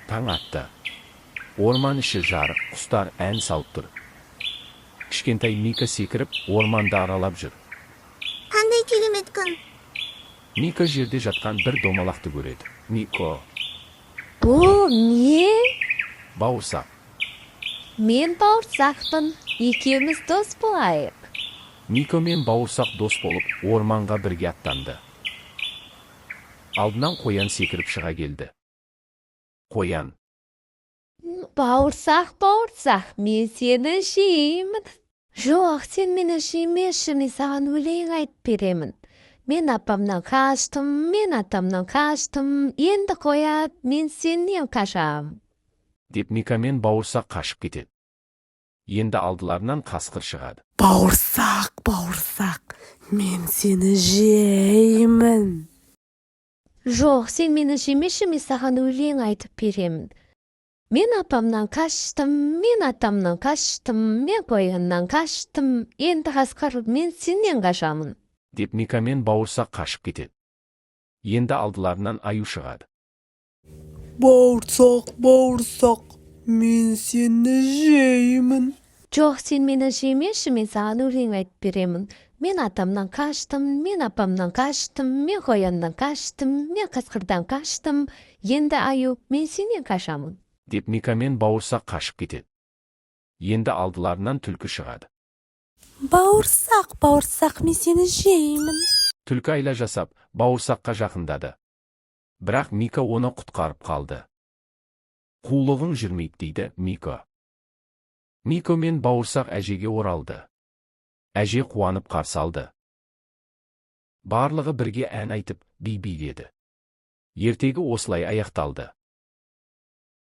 Таң атты. Орман іші жарық, құстар ән салып тұр. Кішкентай Мика секіріп, орманды аралап жүр. Қандай керемет күн. Мика жерде жатқан бір домалақты көреді. Мико. Бұл не? Бауырсақ. Мен бауырсақпын. Екеуміз дос болайық. Мико мен бауырсақ дос болып, орманға бірге аттанды. Алдынан қоян секіріп шыға келді. Қоян. Бауырсақ, мен сені жеймін. Жоқ, сен мені жемеші, мен саған өлең айтып беремін. Мен апамнан қаштым, мен атамнан қаштым, енді қояд, мен сенен қашам. Деп Мика мен бауырсақ қашып кетеді. Енді алдыларынан қасқыр шығады. Бауырсақ, мен сені жеймін. Жоқ, сен мені жемеші, мен саған өлең айтып беремін. Мен апамнан қаштым, мен атамнан қаштым, мен қояннан қаштым, енді қасқыр, мен сенен қашамын. Деп Мика мен бауырсақ қашып кетеді. Енді алдыларынан аю шығады. Бауырсақ, мен сені жеймін. Жоқ, сен мені жемеші, мен саған өлең айтып беремін. Мен атамнан қаштым, мен апамнан қаштым, мен қояннан қаштым, мен қасқырдан қаштым, енді аю, мен сенен қашамын. Деп Мика мен бауырсақ қашып кетеді. Енді алдыларынан түлкі шығады. Бауырсақ, мен сені жеймін. Түлкі айла жасап, бауырсаққа жақындады. Бірақ Мика оны құтқарып қалды. Қулығың жүрмейді дейді Мика. Мика мен бауырсақ әжеге оралды. Әже қуанып қарсы алды. Барлығы бірге ән айтып, би биледі. Ертегі осылай аяқталды.